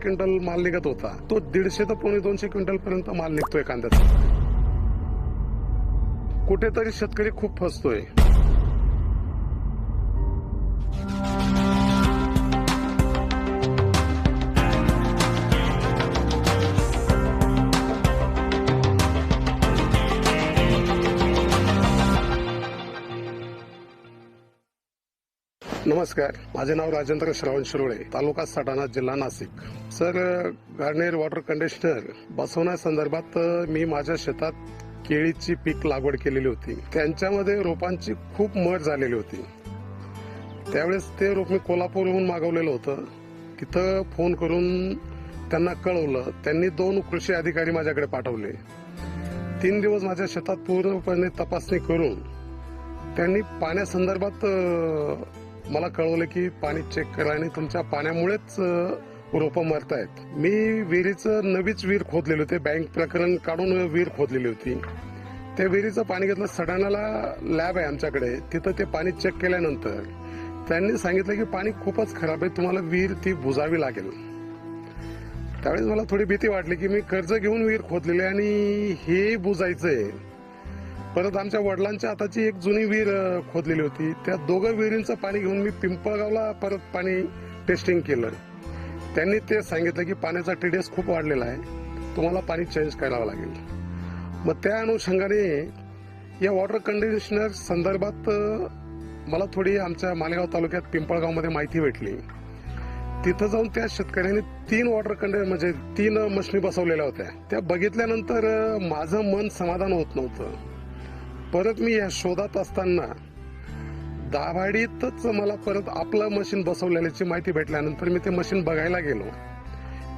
Quintal माल निघत होता तो 150 ते 250 क्विंटल पर्यंत माल निघतोय कांद्याचा. कुठेतरी शेतकरी खूप फसतोय. नमस्कार, माझे नाव राजेंद्र श्रावण शिरोळे, तालुका सटाणा, जिल्हा Nashik. Sir, Garnier water conditioner बसवण्यासंदर्भात मी माझ्या शेतात केळीची पीक लागवड केलेली होती. त्यांच्यामध्ये रोपांची खूप मर झालेली होती. त्यावेळेस ते रोप मी कोल्हापूरहून मागवलेलं होतं. तिथं फोन करून त्यांना कळवलं. त्यांनी 2 कृषी अधिकारी माझ्याकडे पाठवले. 3 दिवस माझ्या शेतात पूर्णपणे तपासणी करून त्यांनी पाण्यासंदर्भात मला कळवलं की पाणी चेक करा आणि तुमच्या पाण्यामुळेच रोपं मरतायत. मी विहिरीचं नवीच विहीर खोदलेली होती. बँक प्रकरण काढून विहीर खोदलेली होती. त्या विहिरीचं पाणी घेतलं. सडाण्याला लॅब आहे आमच्याकडे. तिथं ते पाणी चेक केल्यानंतर त्यांनी सांगितलं की पाणी खूपच खराब आहे, तुम्हाला विहीर ती बुजावी लागेल. त्यावेळेस मला थोडी भीती वाटली की मी कर्ज घेऊन विहीर खोदलेली आणि हे बुजायचंय. परत आमच्या वडिलांच्या हाताची एक जुनी विहीर खोदलेली होती. त्या दोघं विहिरींचं पाणी घेऊन मी पिंपळगावला परत पाणी टेस्टिंग केलं. त्यांनी ते सांगितलं की पाण्याचा TDS खूप वाढलेला आहे, तुम्हाला पाणी चेंज करावं लागेल. मग त्या अनुषंगाने या वॉटर कंडिशनर संदर्भात मला थोडी आमच्या मालेगाव तालुक्यात पिंपळगावमध्ये माहिती भेटली. तिथं जाऊन त्या शेतकऱ्यांनी 3 वॉटर कंडिशनर म्हणजे 3 मशिनी बसवलेल्या होत्या. त्या बघितल्यानंतर माझं मन समाधान होत नव्हतं. परत मी या शोधात असताना दाभाडीतच मला परत आपलं मशीन बसवलेल्याची माहिती भेटल्यानंतर मी ते मशीन बघायला गेलो.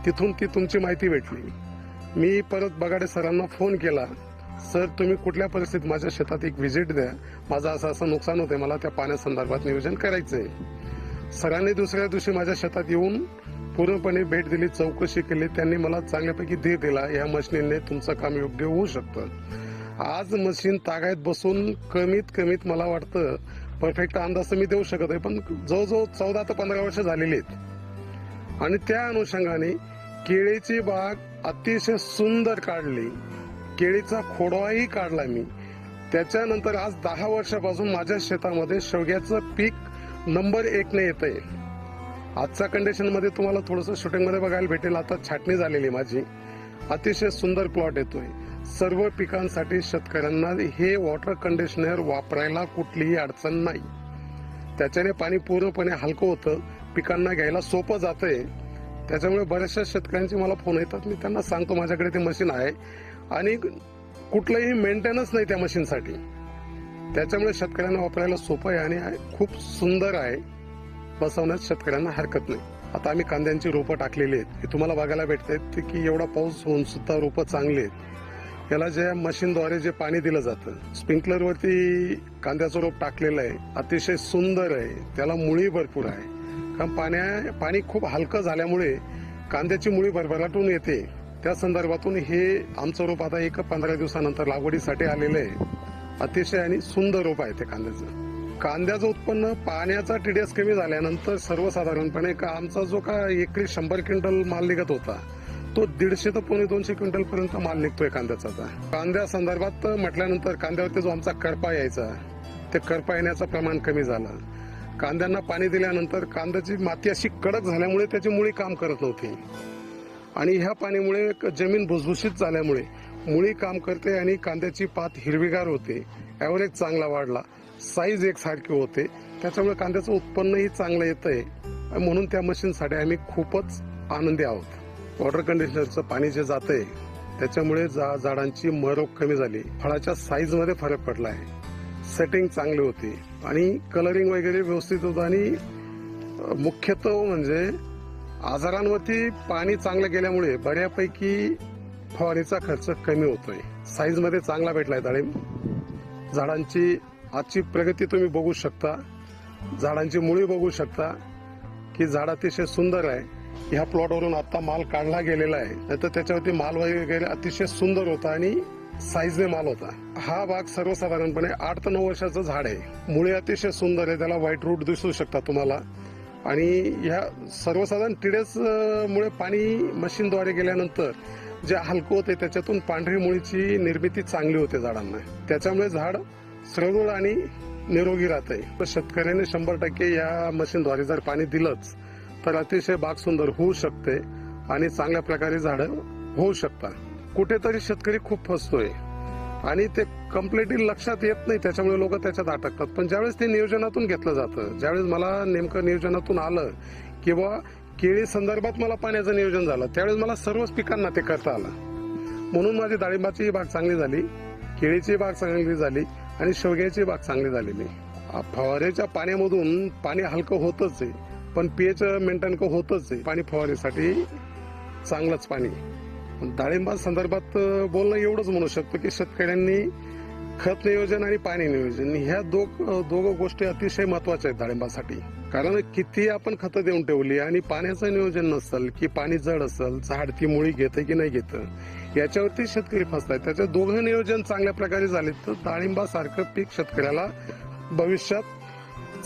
तिथून ती तुमची माहिती भेटली. मी परत बगाडे सरांना फोन केला. सर, तुम्ही कुठल्या परिस्थितीत माझ्या शेतात एक व्हिजिट द्या, माझं असं नुकसान होतंय, मला त्या पाण्यासंदर्भात नियोजन करायचंय. सरांनी दुसऱ्या दिवशी माझ्या शेतात येऊन पूर्णपणे भेट दिली, चौकशी केली. त्यांनी मला चांगल्यापैकी धीर दिला, या मशिनीने तुमचं काम योग्य होऊ शकतं. आज मशीन तागायत बसून कमीत मला वाटतं परफेक्ट अंदाज मी देऊ शकत आहे, पण जवळजवळ 14 ते 15 वर्ष झालेली आहेत. आणि त्या अनुषंगाने केळीची बाग अतिशय सुंदर काढली. केळीचा खोडवाही काढला मी. त्याच्यानंतर आज 10 वर्षापासून माझ्या शेतामध्ये शेवग्याचं पीक नंबर 1 ने येतंय. आजच्या कंडिशन मध्ये तुम्हाला थोडंसं शूटिंग मध्ये बघायला भेटेल. आता छाटणी झालेली माझी. अतिशय सुंदर प्लॉट येतोय. सर्व पिकांसाठी शेतकऱ्यांना हे वॉटर कंडिशनर वापरायला कुठलीही अडचण नाही. त्याच्याने पाणी पूर्णपणे हलकं होतं, पिकांना घ्यायला सोपं जातंय. त्याच्यामुळे बऱ्याचशा शेतकऱ्यांचे मला फोन येतात. मी त्यांना सांगतो माझ्याकडे ते मशीन आहे आणि कुठलंही मेंटेनन्स नाही त्या मशीनसाठी. त्याच्यामुळे शेतकऱ्यांना वापरायला सोपं आहे आणि खूप सुंदर आहे. बसवण्यात शेतकऱ्यांना हरकत नाही. आता आम्ही कांद्यांची रोपं टाकलेली आहेत. हे तुम्हाला बघायला भेटतात की एवढा पाऊस होऊन सुद्धा रोपं चांगली आहेत. याला ज्या मशीनद्वारे जे पाणी दिलं जातं, स्प्रिंकलरवरती कांद्याचं रोप टाकलेलं आहे. अतिशय सुंदर आहे. त्याला मुळी भरपूर आहे. कारण पाणी खूप हलकं झाल्यामुळे कांद्याची मुळी भरभराटून येते. त्या संदर्भातून हे आमचं रोप आता 15 दिवसानंतर लागवडीसाठी आलेलं आहे. अतिशय आणि सुंदर रोप आहे ते कांद्याचं. कांद्याचं उत्पन्न पाण्याचा TDS कमी झाल्यानंतर सर्वसाधारणपणे आमचा जो का एकरी 100 क्विंटल माल निघत होता तो 150 ते 250 क्विंटल पर्यंत माल निघतोय कांद्याचा. कांद्या संदर्भात म्हटल्यानंतर कांद्यावरती जो आमचा करपा यायचा, ते करपा येण्याचं प्रमाण कमी झालं. कांद्यांना पाणी दिल्यानंतर कांद्याची माती अशी कडक झाल्यामुळे त्याची मुळी काम करत नव्हती आणि ह्या पाणीमुळे जमीन भुसभुशीत झाल्यामुळे मुळी काम करते आणि कांद्याची पात हिरवीगार होते. ॲव्हरेज चांगला वाढला, साईज एकसारखी होते. त्याच्यामुळे कांद्याचं उत्पन्नही चांगलं येतंय. म्हणून त्या मशीनसाठी आम्ही खूपच आनंदी आहोत. वॉटर कंडिशनरचं पाणी जे जातंय त्याच्यामुळे झाडांची मरोग कमी झाली. फळाच्या साईज मध्ये फरक पडला आहे. सेटिंग चांगली होती आणि कलरिंग वगैरे व्यवस्थित होतं. आणि मुख्यतः म्हणजे आजारांवरती पाणी चांगलं गेल्यामुळे बऱ्यापैकी फवारणीचा खर्च कमी होतोय. साईज मध्ये चांगला भेटलाय डाळिंब. झाडांची आजची प्रगती तुम्ही बघू शकता. झाडांची मुळी बघू शकता की झाड अतिशय सुंदर आहे. ह्या प्लॉटवरून आता माल काढला गेलेला आहे, नाहीतर त्याच्यावरती माल वगैरे अतिशय सुंदर होता आणि साईजने माल होता. हा भाग सर्वसाधारणपणे 8 ते 9 वर्षाचं झाड आहे. मुळे अतिशय सुंदर आहे. त्याला व्हाईट रूट दिसू शकता तुम्हाला. आणि ह्या सर्वसाधारण टिडेस मुळे पाणी मशीनद्वारे गेल्यानंतर जे हलकं होते त्याच्यातून पांढरी मुळीची निर्मिती चांगली होते झाडांना. त्याच्यामुळे झाड सरळ आणि निरोगी राहते. शेतकऱ्याने 100% या मशीनद्वारे जर पाणी दिलंच तर अतिशय बाग सुंदर होऊ शकते आणि चांगल्या प्रकारे झाडं होऊ शकतात. कुठेतरी शेतकरी खूप फसतोय आणि ते कम्प्लिटली लक्षात येत नाही, त्याच्यामुळे लोक त्याच्यात अटकतात. पण ज्यावेळेस ते नियोजनातून घेतलं जातं, ज्यावेळेस मला नेमकं नियोजनातून आलं किंवा केळी संदर्भात मला पाण्याचं नियोजन झालं, त्यावेळेस मला सर्वच पिकांना ते करता आलं. म्हणून माझी डाळिंबाची बाग चांगली झाली, केळीची बाग चांगली झाली आणि शेवग्याची बाग चांगली झालेली. फवाऱ्याच्या पाण्यामधून पाणी हलकं होतच आहे, पण पीएच मेंटेन होतच आहे. पाणी फवारीसाठी चांगलंच पाणी. डाळिंबा संदर्भात बोलणं एवढंच म्हणू शकतो की शेतकऱ्यांनी खत नियोजन आणि पाणी नियोजन ह्या दोघं गोष्टी अतिशय महत्वाच्या आहेत डाळिंबासाठी. कारण किती आपण खतं देऊन ठेवली आणि पाण्याचं नियोजन नसेल की पाणी जड असेल, झाड ती मुळी घेतं की नाही घेतं, याच्यावरती शेतकरी फसतात. त्याचे दोघं नियोजन चांगल्या प्रकारे झाले तर डाळिंबासारखं पीक शेतकऱ्याला भविष्यात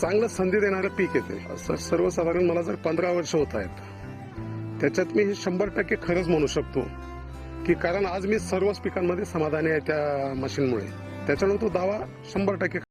चांगलं संधी देणारं पीक येते. सर्वसाधारण मला जर 15 वर्ष होत आहेत, त्याच्यात मी 100% खरंच म्हणू शकतो की कारण आज मी सर्वच पिकांमध्ये समाधानी आहे त्या मशीनमुळे. त्याच्यामुळे तो दावा 100%